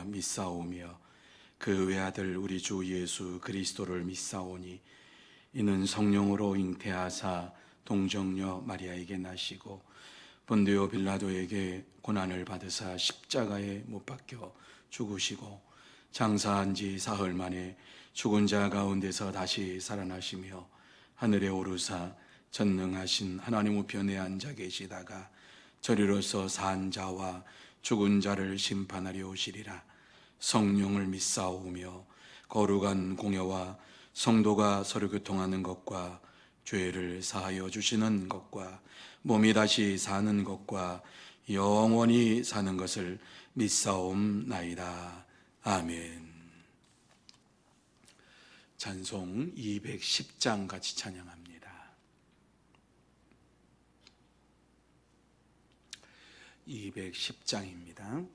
내가 믿사오며 그 외아들 우리 주 예수 그리스도를 믿사오니 이는 성령으로 잉태하사 동정녀 마리아에게 나시고 본디오 빌라도에게 고난을 받으사 십자가에 못 박혀 죽으시고 장사한 지 사흘 만에 죽은 자 가운데서 다시 살아나시며 하늘에 오르사 전능하신 하나님 우편에 앉아 계시다가 저리로서 산 자와 죽은 자를 심판하려 오시리라. 성령을 믿사오며 거룩한 공예와 성도가 서로 교통하는 것과 죄를 사하여 주시는 것과 몸이 다시 사는 것과 영원히 사는 것을 믿사옵나이다. 아멘. 찬송 210장 같이 찬양합니다. 210장입니다.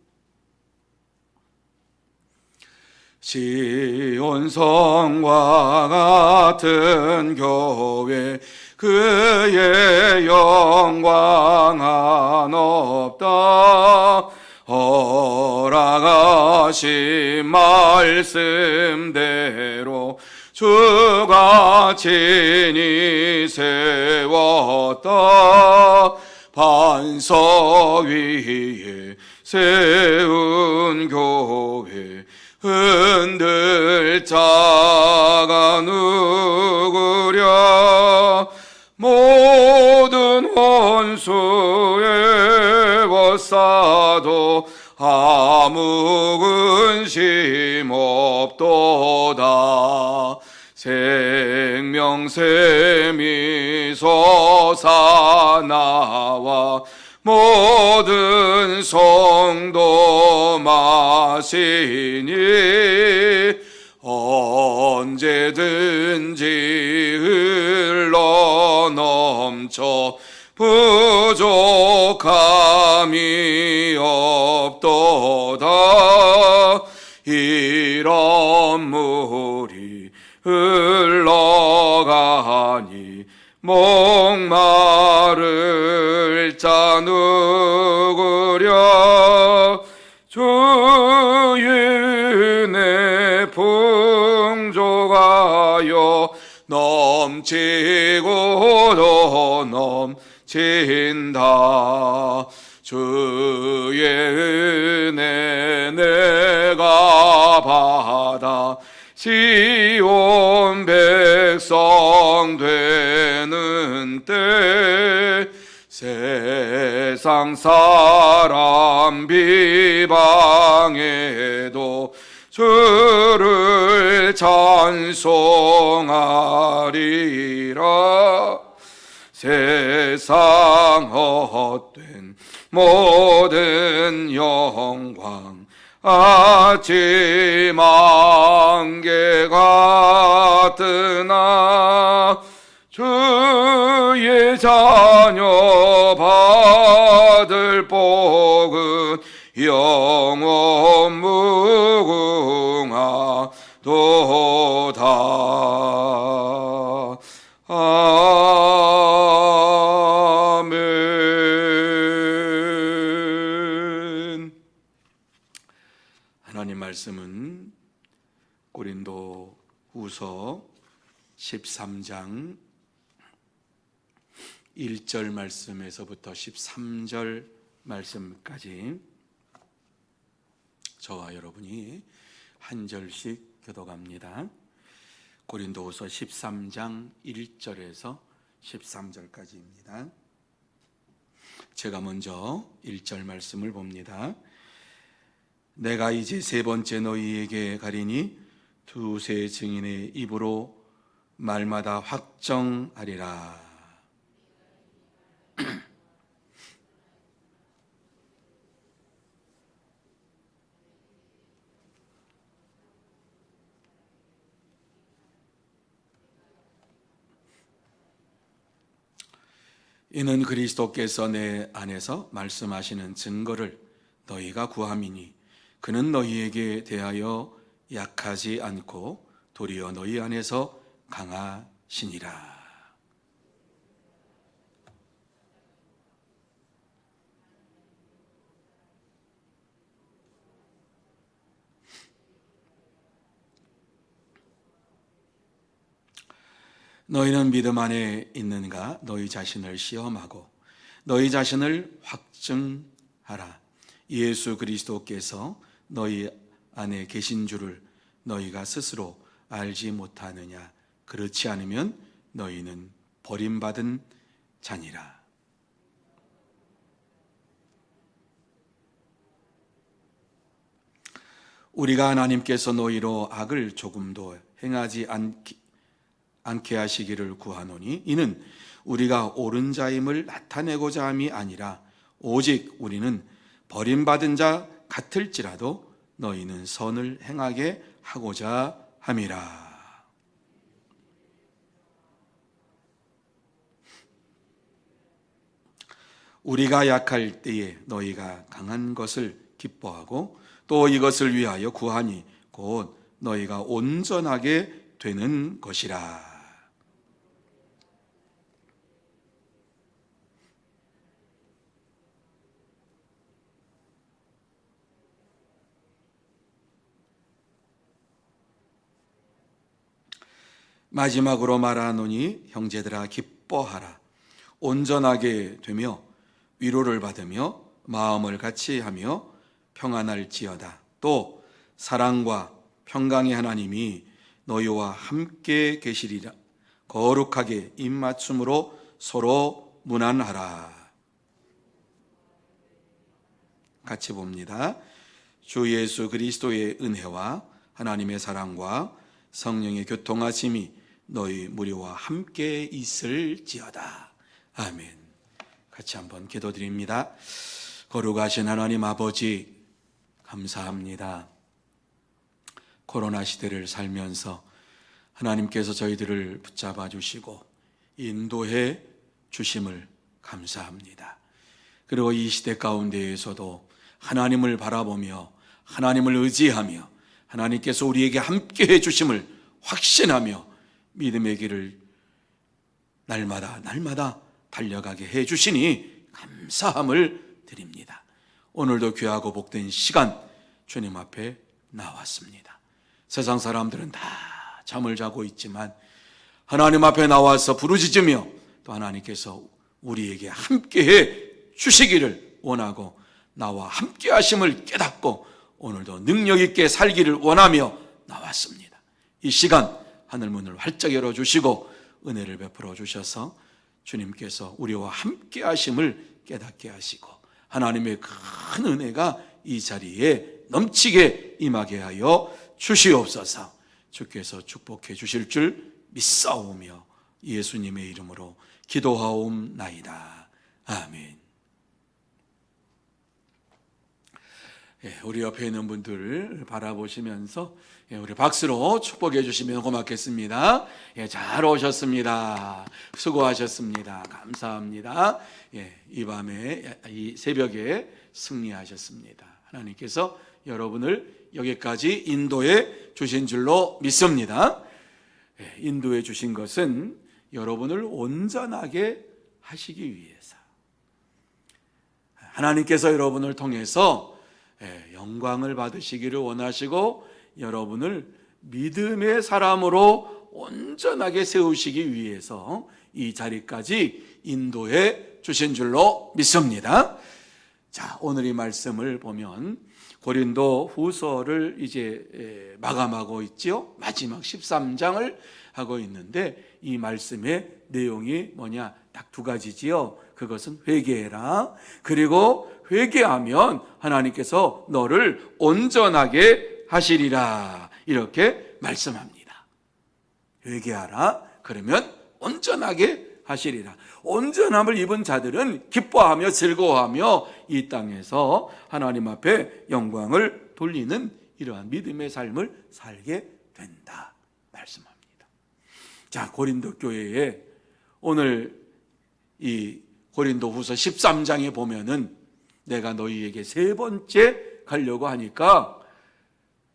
시온 성과 같은 교회 그의 영광 한없다. 허락하신 말씀대로 주가 친히 세웠다. 반석 위에 세운 교회 흔들 자가 누구랴. 모든 원수의 벗사도 아무 근심 없도다. 생명샘이 솟아나와 모든 성도 마시니 언제든지 흘러넘쳐 부족함이 없도다. 이런 물이 흘러가니 목마를 자 누구랴. 주의 은혜 풍족하여 넘치고도 넘친다. 주의 은혜 내가 받아 시온 백성 되는 때 세상 사람 비방해도 주를 찬송하리라. 세상 헛된 모든 영광 아침 안개 같으나 주의 자녀 받을 복은 영원 무궁하도다. 아멘. 하나님 말씀은 고린도 후서 13장 1절 말씀에서부터 13절 말씀까지 저와 여러분이 한 절씩 교독합니다. 고린도후서 13장 1절에서 13절까지입니다. 제가 먼저 1절 말씀을 봅니다. 내가 이제 세 번째 너희에게 가리니 두세 증인의 입으로 말마다 확정하리라. 이는 그리스도께서 내 안에서 말씀하시는 증거를 너희가 구함이니 그는 너희에게 대하여 약하지 않고 도리어 너희 안에서 강하시니라. 너희는 믿음 안에 있는가? 너희 자신을 시험하고 너희 자신을 확증하라. 예수 그리스도께서 너희 안에 계신 줄을 너희가 스스로 알지 못하느냐? 그렇지 않으면 너희는 버림받은 자니라. 우리가 하나님께서 너희로 악을 조금도 행하지 않게 하시기를 구하노니 이는 우리가 옳은 자임을 나타내고자 함이 아니라 오직 우리는 버림받은 자 같을지라도 너희는 선을 행하게 하고자 함이라. 우리가 약할 때에 너희가 강한 것을 기뻐하고 또 이것을 위하여 구하니 곧 너희가 온전하게 되는 것이라. 마지막으로 말하노니 형제들아 기뻐하라. 온전하게 되며 위로를 받으며 마음을 같이 하며 평안할지어다. 또 사랑과 평강의 하나님이 너희와 함께 계시리라. 거룩하게 입맞춤으로 서로 문안하라. 같이 봅니다. 주 예수 그리스도의 은혜와 하나님의 사랑과 성령의 교통하심이 너희 무리와 함께 있을지어다. 아멘. 같이 한번 기도드립니다. 거룩하신 하나님 아버지, 감사합니다. 코로나 시대를 살면서 하나님께서 저희들을 붙잡아 주시고 인도해 주심을 감사합니다. 그리고 이 시대 가운데에서도 하나님을 바라보며 하나님을 의지하며 하나님께서 우리에게 함께해 주심을 확신하며 믿음의 길을 날마다 달려가게 해 주시니 감사함을 드립니다. 오늘도 귀하고 복된 시간 주님 앞에 나왔습니다. 세상 사람들은 다 잠을 자고 있지만 하나님 앞에 나와서 부르짖으며 또 하나님께서 우리에게 함께해 주시기를 원하고 나와 함께 하심을 깨닫고 오늘도 능력 있게 살기를 원하며 나왔습니다. 이 시간 하늘문을 활짝 열어주시고 은혜를 베풀어 주셔서 주님께서 우리와 함께 하심을 깨닫게 하시고 하나님의 큰 은혜가 이 자리에 넘치게 임하게 하여 주시옵소서. 주께서 축복해 주실 줄 믿사오며 예수님의 이름으로 기도하옵나이다. 아멘. 우리 옆에 있는 분들 바라보시면서 우리 박수로 축복해 주시면 고맙겠습니다. 잘 오셨습니다. 수고하셨습니다. 감사합니다. 이 밤에 이 새벽에 승리하셨습니다. 하나님께서 여러분을 여기까지 인도해 주신 줄로 믿습니다. 인도해 주신 것은 여러분을 온전하게 하시기 위해서, 하나님께서 여러분을 통해서 영광을 받으시기를 원하시고 여러분을 믿음의 사람으로 온전하게 세우시기 위해서 이 자리까지 인도해 주신 줄로 믿습니다. 자, 오늘 이 말씀을 보면 고린도 후서를 이제 마감하고 있죠. 마지막 13장을 하고 있는데 이 말씀의 내용이 뭐냐? 딱 두 가지지요. 그것은 회개해라. 그리고 회개하면 하나님께서 너를 온전하게 하시리라. 이렇게 말씀합니다. 회개하라. 그러면 온전하게 하시리라. 온전함을 입은 자들은 기뻐하며 즐거워하며 이 땅에서 하나님 앞에 영광을 돌리는 이러한 믿음의 삶을 살게 된다 말씀합니다. 자, 고린도 교회에 오늘 이 고린도 후서 13장에 보면은 내가 너희에게 세 번째 가려고 하니까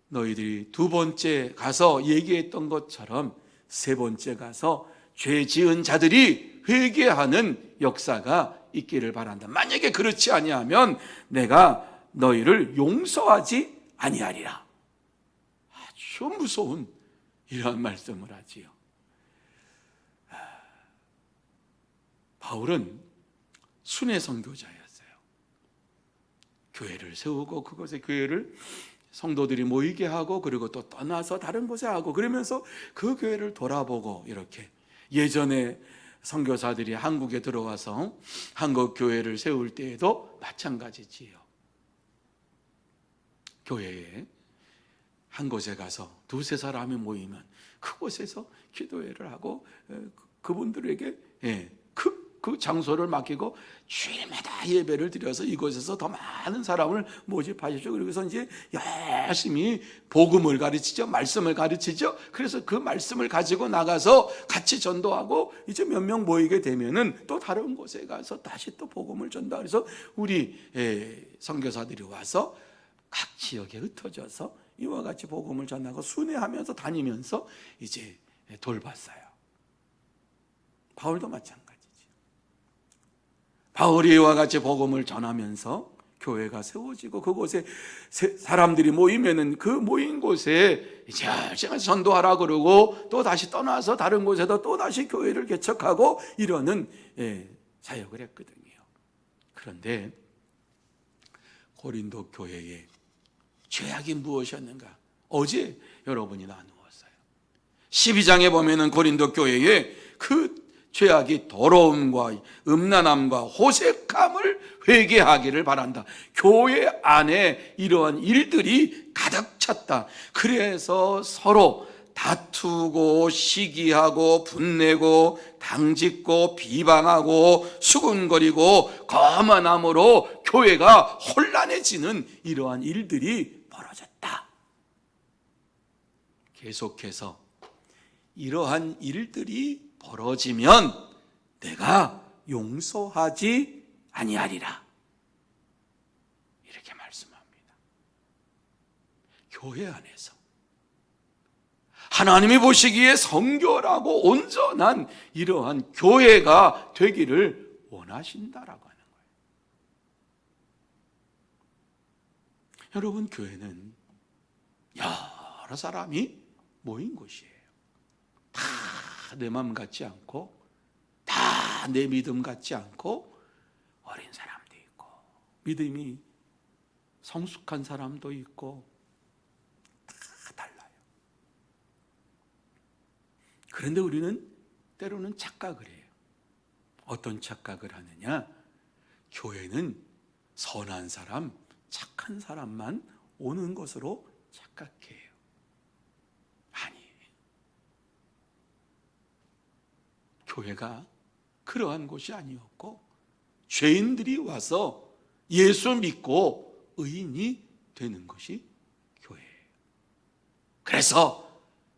너희들이 두 번째 가서 얘기했던 것처럼 세 번째 가서 죄 지은 자들이 회개하는 역사가 있기를 바란다. 만약에 그렇지 아니하면 내가 너희를 용서하지 아니하리라. 아주 무서운 이러한 말씀을 하지요. 바울은 순회 선교자였어요. 교회를 세우고 그곳에 교회를 성도들이 모이게 하고 그리고 또 떠나서 다른 곳에 하고 그러면서 그 교회를 돌아보고 이렇게 예전에 선교사들이 한국에 들어와서 한국 교회를 세울 때에도 마찬가지지요. 교회에 한 곳에 가서 두세 사람이 모이면 그곳에서 기도회를 하고 그분들에게 그 장소를 맡기고 주일마다 예배를 드려서 이곳에서 더 많은 사람을 모집하십시오. 그래서 이제 열심히 복음을 가르치죠. 말씀을 가르치죠. 그래서 그 말씀을 가지고 나가서 같이 전도하고 이제 몇 명 모이게 되면은 또 다른 곳에 가서 다시 또 복음을 전다. 그래서 우리 선교사들이 와서 각 지역에 흩어져서 이와 같이 복음을 전하고 순회하면서 다니면서 이제 돌봤어요. 바울도 마찬가지죠. 바울이 이와 같이 복음을 전하면서 교회가 세워지고 그곳에 사람들이 모이면은 그 모인 곳에 이제 전도하라 그러고 또 다시 떠나서 다른 곳에도 또 다시 교회를 개척하고 이러는 사역을 했거든요. 그런데 고린도 교회에 죄악이 무엇이었는가? 어제 여러분이 나누었어요. 12장에 보면은 고린도 교회에 그 죄악이 더러움과 음란함과 호색함을 회개하기를 바란다. 교회 안에 이러한 일들이 가득 찼다. 그래서 서로 다투고 시기하고 분내고 당짓고 비방하고 수군거리고 거만함으로 교회가 혼란해지는 이러한 일들이 벌어졌다. 계속해서 이러한 일들이 벌어지면 내가 용서하지 아니하리라. 이렇게 말씀합니다. 교회 안에서 하나님이 보시기에 성결하고 온전한 이러한 교회가 되기를 원하신다라고 하는 거예요. 여러분, 교회는 여러 사람이 모인 곳이에요. 다 내 마음 같지 않고 다 내 믿음 같지 않고 어린 사람도 있고 믿음이 성숙한 사람도 있고 다 달라요. 그런데 우리는 때로는 착각을 해요. 어떤 착각을 하느냐? 교회는 선한 사람, 착한 사람만 오는 것으로 착각해요. 아니에요. 교회가 그러한 곳이 아니었고 죄인들이 와서 예수 믿고 의인이 되는 것이 교회예요. 그래서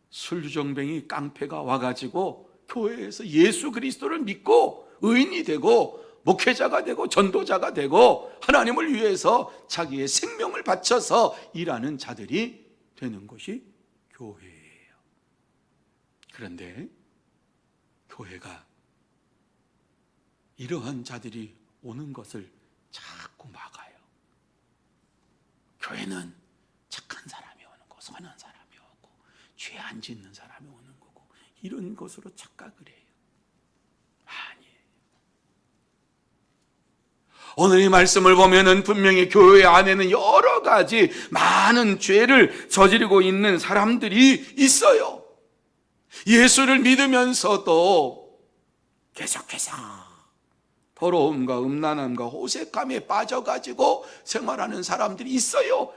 술주정뱅이 깡패가 와가지고 교회에서 예수 그리스도를 믿고 의인이 되고 목회자가 되고 전도자가 되고 하나님을 위해서 자기의 생명을 바쳐서 일하는 자들이 되는 것이 교회예요. 그런데 교회가 이러한 자들이 오는 것을 자꾸 막아요. 교회는 착한 사람이 오는 거고 선한 사람이 오고 죄 안 짓는 사람이 오는 거고 이런 것으로 착각을 해요. 아니에요. 오늘 이 말씀을 보면은 분명히 교회 안에는 여러 가지 많은 죄를 저지르고 있는 사람들이 있어요. 예수를 믿으면서도 계속해서 더러움과 음란함과 호색함에 빠져가지고 생활하는 사람들이 있어요.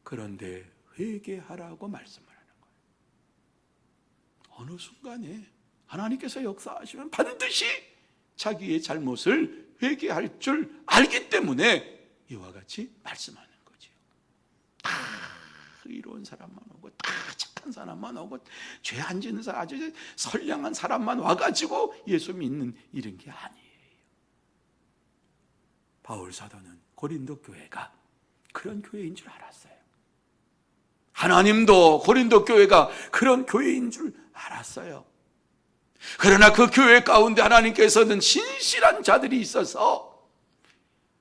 그런데 회개하라고 말씀을 하는 거예요. 어느 순간에 하나님께서 역사하시면 반드시 자기의 잘못을 회개할 줄 알기 때문에 이와 같이 말씀하는 거죠. 다 의로운 사람만 오고 다 착한 사람만 오고 죄 안 짓는 사람, 아주 선량한 사람만 와가지고 예수 믿는 이런 게 아니에요. 바울 사도는 고린도 교회가 그런 교회인 줄 알았어요. 하나님도 고린도 교회가 그런 교회인 줄 알았어요. 그러나 그 교회 가운데 하나님께서는 신실한 자들이 있어서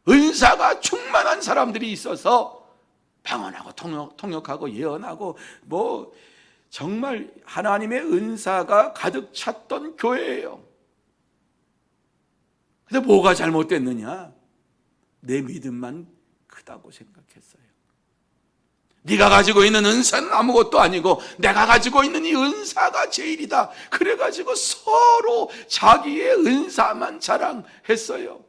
은사가 충만한 사람들이 있어서 평안하고 통역하고 예언하고 뭐 정말 하나님의 은사가 가득 찼던 교회예요. 근데 뭐가 잘못됐느냐? 내 믿음만 크다고 생각했어요. 네가 가지고 있는 은사는 아무것도 아니고 내가 가지고 있는 이 은사가 제일이다. 그래가지고 서로 자기의 은사만 자랑했어요.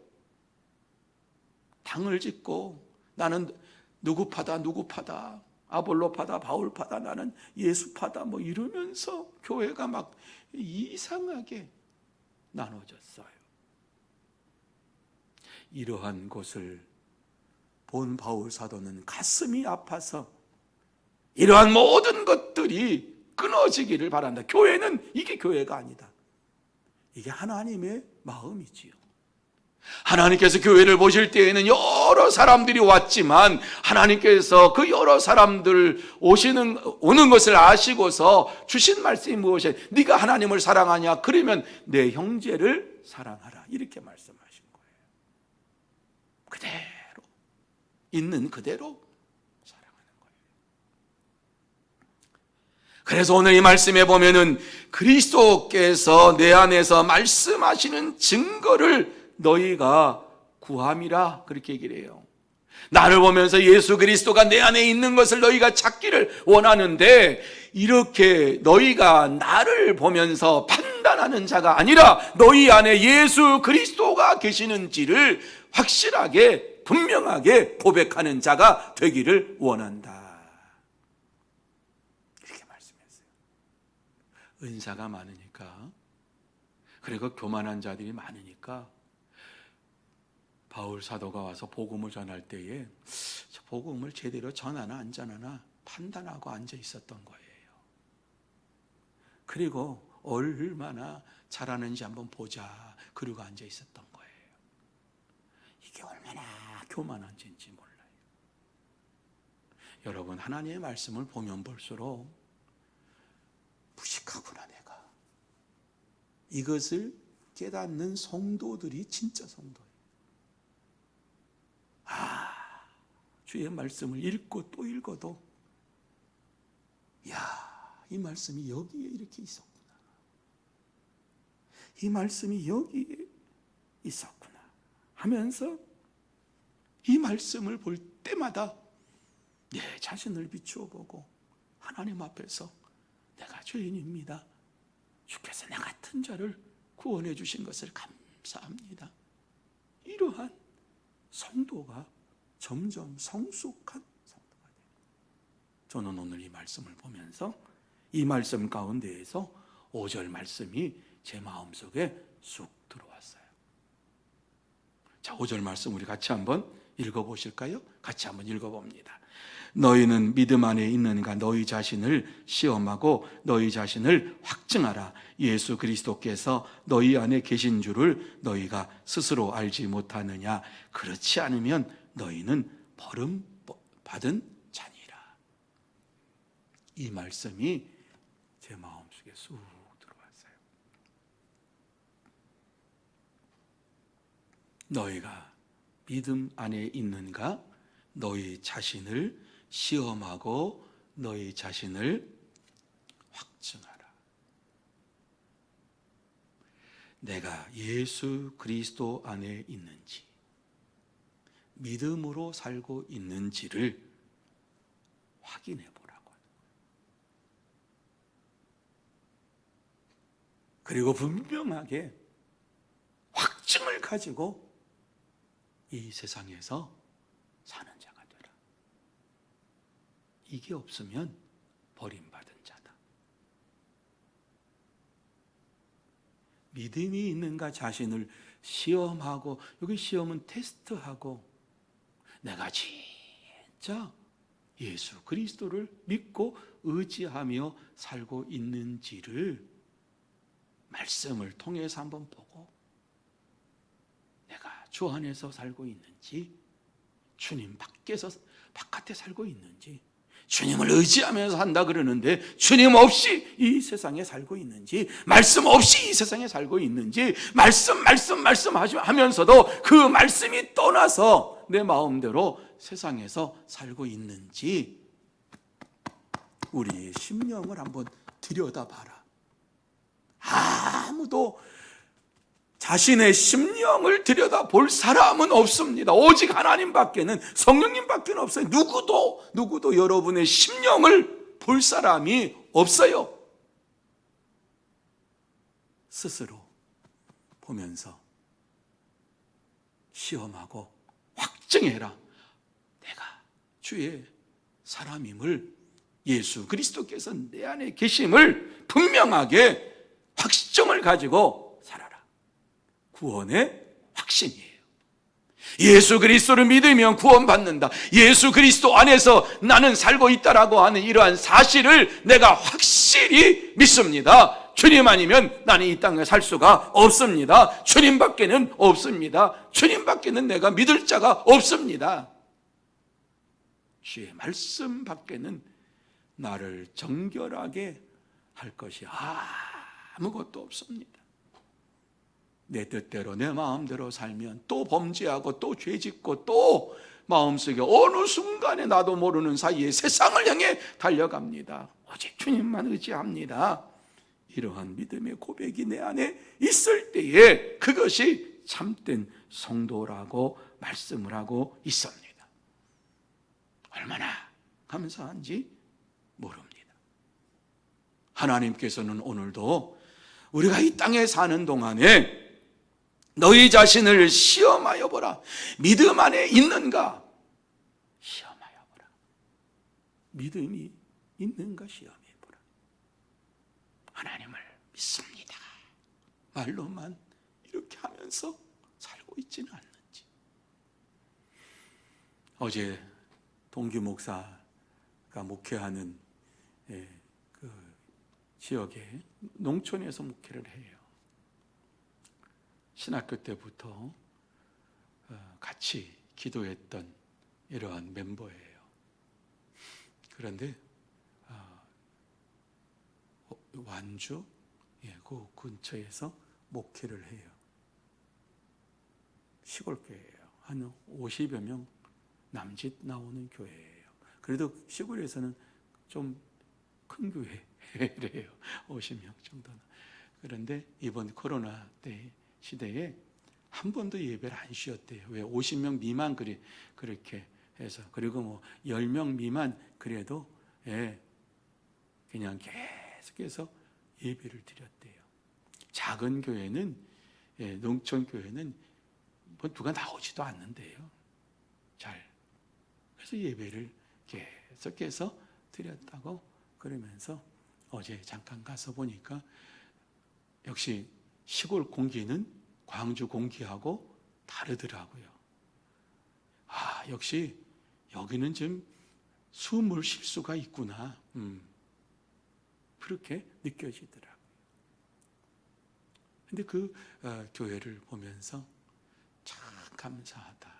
당을 짓고 나는 누구 파다 아볼로 파다 바울 파다 나는 예수 파다 뭐 이러면서 교회가 막 이상하게 나눠졌어요. 이러한 것을 본 바울 사도는 가슴이 아파서 이러한 모든 것들이 끊어지기를 바란다. 교회는 이게 교회가 아니다. 이게 하나님의 마음이지요. 하나님께서 교회를 보실 때에는 여러 사람들이 왔지만 하나님께서 그 여러 사람들 오는 것을 아시고서 주신 말씀이 무엇이냐? 네가 하나님을 사랑하냐? 그러면 내 형제를 사랑하라. 이렇게 말씀하신 거예요. 그대로 있는 그대로 사랑하는 거예요. 그래서 오늘 이 말씀에 보면은 그리스도께서 내 안에서 말씀하시는 증거를 너희가 구함이라 그렇게 얘기를 해요. 나를 보면서 예수 그리스도가 내 안에 있는 것을 너희가 찾기를 원하는데 이렇게 너희가 나를 보면서 판단하는 자가 아니라 너희 안에 예수 그리스도가 계시는지를 확실하게 분명하게 고백하는 자가 되기를 원한다. 이렇게 말씀했어요. 은사가 많으니까, 그리고 교만한 자들이 많으니까 바울 사도가 와서 복음을 전할 때에 저 복음을 제대로 전하나 안 전하나 판단하고 앉아 있었던 거예요. 그리고 얼마나 잘하는지 한번 보자 그러고 앉아 있었던 거예요. 이게 얼마나 교만한지 몰라요. 여러분, 하나님의 말씀을 보면 볼수록 무식하구나 내가. 이것을 깨닫는 성도들이 진짜 성도예요. 주의 말씀을 읽고 또 읽어도 이 말씀이 여기에 이렇게 있었구나. 이 말씀이 여기에 있었구나 하면서 이 말씀을 볼 때마다 내 자신을 비추어 보고 하나님 앞에서 내가 죄인입니다. 주께서 나 같은 자를 구원해 주신 것을 감사합니다. 이러한 성도가 점점 성숙한 성도가 돼요. 저는 오늘 이 말씀을 보면서 이 말씀 가운데에서 5절 말씀이 제 마음속에 쑥 들어왔어요. 자, 5절 말씀 우리 같이 한번 읽어보실까요? 같이 한번 읽어봅니다. 너희는 믿음 안에 있는가 너희 자신을 시험하고 너희 자신을 확증하라. 예수 그리스도께서 너희 안에 계신 줄을 너희가 스스로 알지 못하느냐. 그렇지 않으면 너희는 벌음 받은 자니라. 이 말씀이 제 마음속에 쑥 들어왔어요. 너희가 믿음 안에 있는가 너희 자신을 시험하고 너희 자신을 확증하라. 내가 예수 그리스도 안에 있는지 믿음으로 살고 있는지를 확인해 보라고 하는 거예요. 그리고 분명하게 확증을 가지고 이 세상에서 사는 자가 되라. 이게 없으면 버림받은 자다. 믿음이 있는가 자신을 시험하고, 여기 시험은 테스트하고, 내가 진짜 예수 그리스도를 믿고 의지하며 살고 있는지를 말씀을 통해서 한번 보고, 내가 주 안에서 살고 있는지, 주님 바깥에 살고 있는지, 주님을 의지하면서 산다 그러는데 주님 없이 이 세상에 살고 있는지, 말씀 없이 이 세상에 살고 있는지, 말씀 하면서도 그 말씀이 떠나서 내 마음대로 세상에서 살고 있는지 우리의 심령을 한번 들여다봐라. 아무도 자신의 심령을 들여다볼 사람은 없습니다. 오직 하나님밖에는, 성령님밖에는 없어요. 누구도 여러분의 심령을 볼 사람이 없어요. 스스로 보면서 시험하고 확증해라. 내가 주의 사람임을, 예수 그리스도께서 내 안에 계심을 분명하게 확증을 가지고 살아라. 구원의 확신이에요. 예수 그리스도를 믿으면 구원받는다. 예수 그리스도 안에서 나는 살고 있다라고 하는 이러한 사실을 내가 확실히 믿습니다. 주님 아니면 나는 이 땅에 살 수가 없습니다. 주님밖에는 없습니다. 주님밖에는 내가 믿을 자가 없습니다. 주의 말씀 밖에는 나를 정결하게 할 것이 아무것도 없습니다. 내 뜻대로 내 마음대로 살면 또 범죄하고 또 죄짓고 또 마음속에 어느 순간에 나도 모르는 사이에 세상을 향해 달려갑니다. 오직 주님만 의지합니다. 이러한 믿음의 고백이 내 안에 있을 때에 그것이 참된 성도라고 말씀을 하고 있습니다. 얼마나 감사한지 모릅니다. 하나님께서는 오늘도 우리가 이 땅에 사는 동안에 너희 자신을 시험하여 보라. 믿음 안에 있는가? 시험하여 보라. 믿음이 있는가 시험해 보라. 하나님을 믿습니다. 말로만 이렇게 하면서 살고 있지는 않는지. 어제 동규 목사가 목회하는 그 지역에 농촌에서 목회를 해요. 신학교 때부터 같이 기도했던 이러한 멤버예요. 그런데 완주 그 근처에서 목회를 해요. 시골 교회예요. 한 50여 명 남짓 나오는 교회예요. 그래도 시골에서는 좀 큰 교회래요. 50명 정도는. 그런데 이번 코로나 때 시대에 한 번도 예배를 안 쉬었대요. 왜? 50명 미만 그렇게 해서. 그리고 뭐 10명 미만 그래도 그냥 계속해서 예배를 드렸대요. 작은 교회는, 농촌 교회는 뭐 누가 나오지도 않는데요. 그래서 예배를 계속해서 드렸다고 그러면서 어제 잠깐 가서 보니까 역시 시골 공기는 광주 공기하고 다르더라고요. 역시 여기는 좀 숨을 쉴 수가 있구나. 그렇게 느껴지더라고요. 근데 그 교회를 보면서 참 감사하다.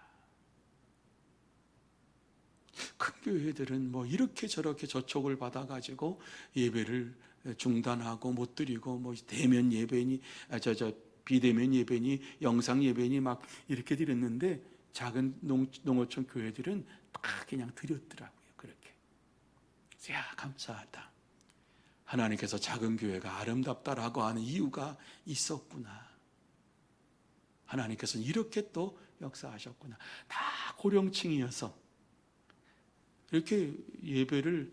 큰 교회들은 뭐 이렇게 저렇게 저촉을 받아가지고 예배를 중단하고 못 드리고 뭐 대면 예배니 비대면 예배니 영상 예배니 막 이렇게 드렸는데 작은 농어촌 교회들은 다 그냥 드렸더라고요. 그렇게. 야, 감사하다. 하나님께서 작은 교회가 아름답다라고 하는 이유가 있었구나. 하나님께서는 이렇게 또 역사하셨구나. 다 고령층이어서 이렇게 예배를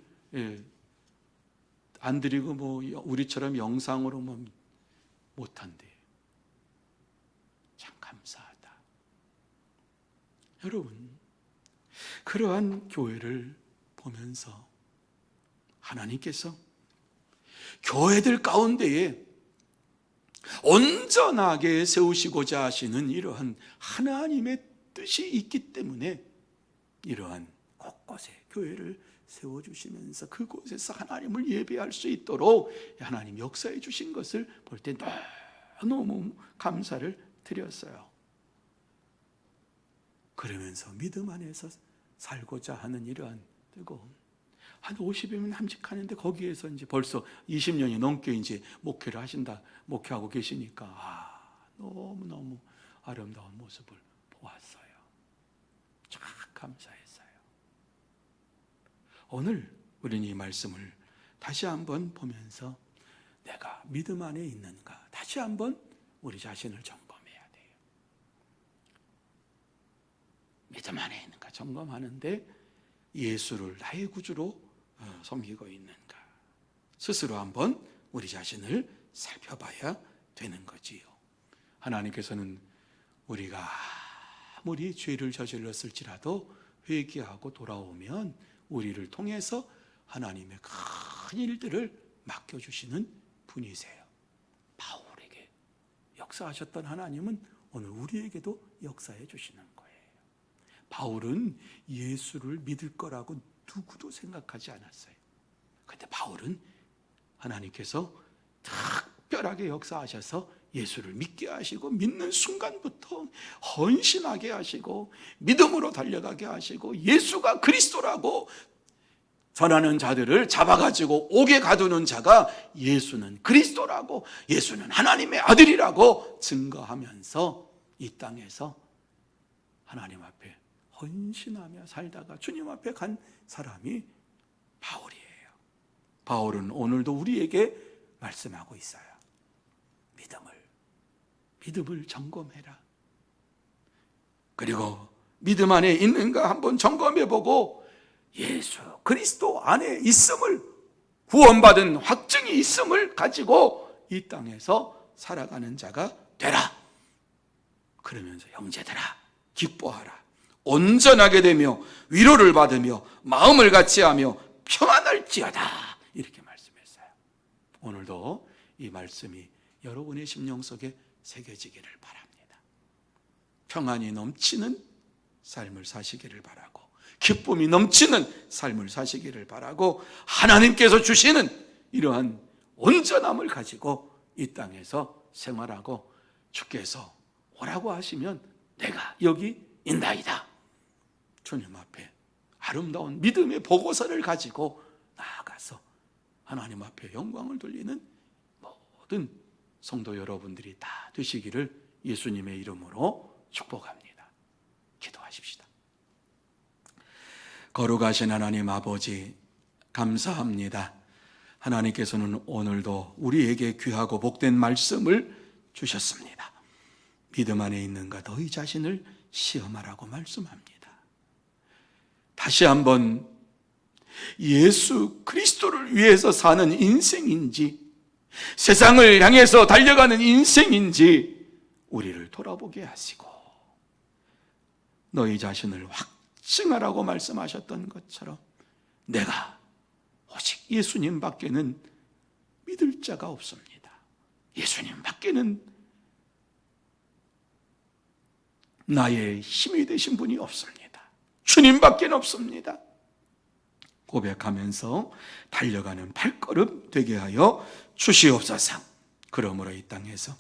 안 드리고 뭐 우리처럼 영상으로만 못한대. 참 감사하다. 여러분, 그러한 교회를 보면서 하나님께서 교회들 가운데에 온전하게 세우시고자 하시는 이러한 하나님의 뜻이 있기 때문에 이러한 곳곳에 교회를 세워주시면서 그곳에서 하나님을 예배할 수 있도록 하나님 역사해 주신 것을 볼 때 너무 감사를 드렸어요. 그러면서 믿음 안에서 살고자 하는 이러한 뜨거움, 한 50여명 함직하는데 거기에서 이제 벌써 20년이 넘게 이제 목회하고 계시니까 너무너무 아름다운 모습을 보았어요. 참 감사했어요. 오늘 우리는 이 말씀을 다시 한번 보면서 내가 믿음 안에 있는가 다시 한번 우리 자신을 점검해 믿음 안에 있는가 점검하는데 예수를 나의 구주로 섬기고 있는가 스스로 한번 우리 자신을 살펴봐야 되는 거지요. 하나님께서는 우리가 아무리 죄를 저질렀을지라도 회개하고 돌아오면 우리를 통해서 하나님의 큰 일들을 맡겨주시는 분이세요. 바울에게 역사하셨던 하나님은 오늘 우리에게도 역사해 주시는 거예요. 바울은 예수를 믿을 거라고 누구도 생각하지 않았어요. 그런데 바울은 하나님께서 특별하게 역사하셔서 예수를 믿게 하시고 믿는 순간부터 헌신하게 하시고 믿음으로 달려가게 하시고 예수가 그리스도라고 전하는 자들을 잡아가지고 옥에 가두는 자가 예수는 그리스도라고 예수는 하나님의 아들이라고 증거하면서 이 땅에서 하나님 앞에 헌신하며 살다가 주님 앞에 간 사람이 바울이에요. 바울은 오늘도 우리에게 말씀하고 있어요. 믿음을 점검해라. 그리고 믿음 안에 있는가 한번 점검해보고 예수 그리스도 안에 있음을 구원받은 확증이 있음을 가지고 이 땅에서 살아가는 자가 되라. 그러면서 형제들아 기뻐하라. 온전하게 되며 위로를 받으며 마음을 같이하며 평안할지어다. 이렇게 말씀했어요. 오늘도 이 말씀이 여러분의 심령 속에 새겨지기를 바랍니다. 평안이 넘치는 삶을 사시기를 바라고 기쁨이 넘치는 삶을 사시기를 바라고 하나님께서 주시는 이러한 온전함을 가지고 이 땅에서 생활하고 주께서 오라고 하시면 내가 여기 있나이다. 주님 앞에 아름다운 믿음의 보고서를 가지고 나아가서 하나님 앞에 영광을 돌리는 모든 성도 여러분들이 다 되시기를 예수님의 이름으로 축복합니다. 기도하십시다. 거룩하신 하나님 아버지 감사합니다. 하나님께서는 오늘도 우리에게 귀하고 복된 말씀을 주셨습니다. 믿음 안에 있는가 너희 자신을 시험하라고 말씀합니다. 다시 한번 예수 그리스도를 위해서 사는 인생인지 세상을 향해서 달려가는 인생인지 우리를 돌아보게 하시고 너희 자신을 확증하라고 말씀하셨던 것처럼 내가 오직 예수님 밖에는 믿을 자가 없습니다. 예수님 밖에는 나의 힘이 되신 분이 없습니다. 주님 밖에는 없습니다. 고백하면서 달려가는 발걸음 되게 하여 주시옵소서. 그러므로 이 땅에서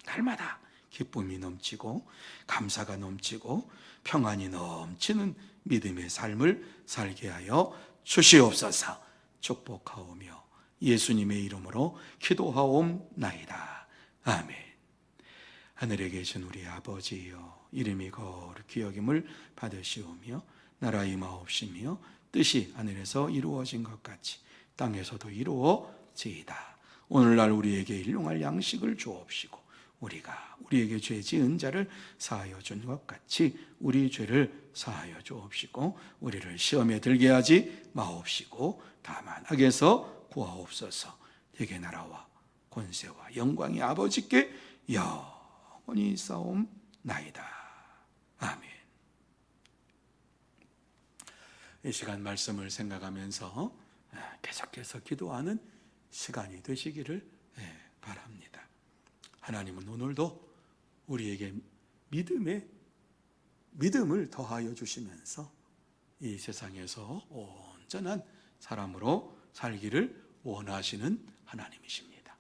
날마다 기쁨이 넘치고 감사가 넘치고 평안이 넘치는 믿음의 삶을 살게 하여 주시옵소서. 축복하오며 예수님의 이름으로 기도하옵나이다. 아멘. 하늘에 계신 우리 아버지여 이름이 거룩히 여김을 받으시오며 나라 임하옵시며 뜻이 하늘에서 이루어진 것 같이 땅에서도 이루어지이다. 오늘날 우리에게 일용할 양식을 주옵시고 우리가 우리에게 죄 지은 자를 사하여 준 것 같이 우리 죄를 사하여 주옵시고 우리를 시험에 들게 하지 마옵시고 다만 악에서 구하옵소서. 대개 나라와 권세와 영광이 아버지께 영원히 싸움나이다. 아멘. 이 시간 말씀을 생각하면서 계속해서 기도하는 시간이 되시기를 바랍니다. 하나님은 오늘도 우리에게 믿음을 더하여 주시면서 이 세상에서 온전한 사람으로 살기를 원하시는 하나님이십니다.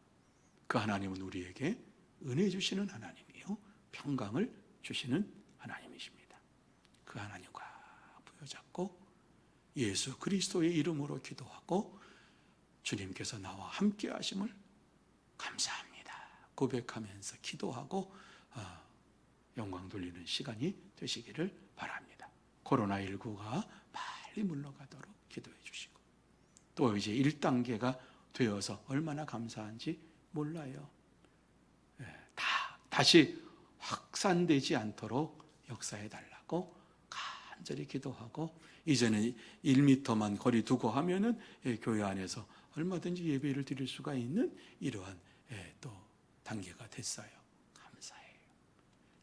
그 하나님은 우리에게 은혜 주시는 하나님이요 평강을 주시는 하나님이십니다. 그 하나님과 부여잡고 예수 그리스도의 이름으로 기도하고 주님께서 나와 함께 하심을 감사합니다. 고백하면서 기도하고 영광 돌리는 시간이 되시기를 바랍니다. 코로나19가 빨리 물러가도록 기도해 주시고 또 이제 1단계가 되어서 얼마나 감사한지 몰라요. 다시 확산되지 않도록 역사해 달라고 간절히 기도하고, 이제는 1m만 거리 두고 하면은 교회 안에서 얼마든지 예배를 드릴 수가 있는 이러한 또 단계가 됐어요. 감사해요.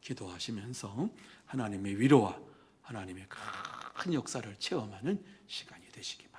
기도하시면서 하나님의 위로와 하나님의 큰 역사를 체험하는 시간이 되시기 바랍니다.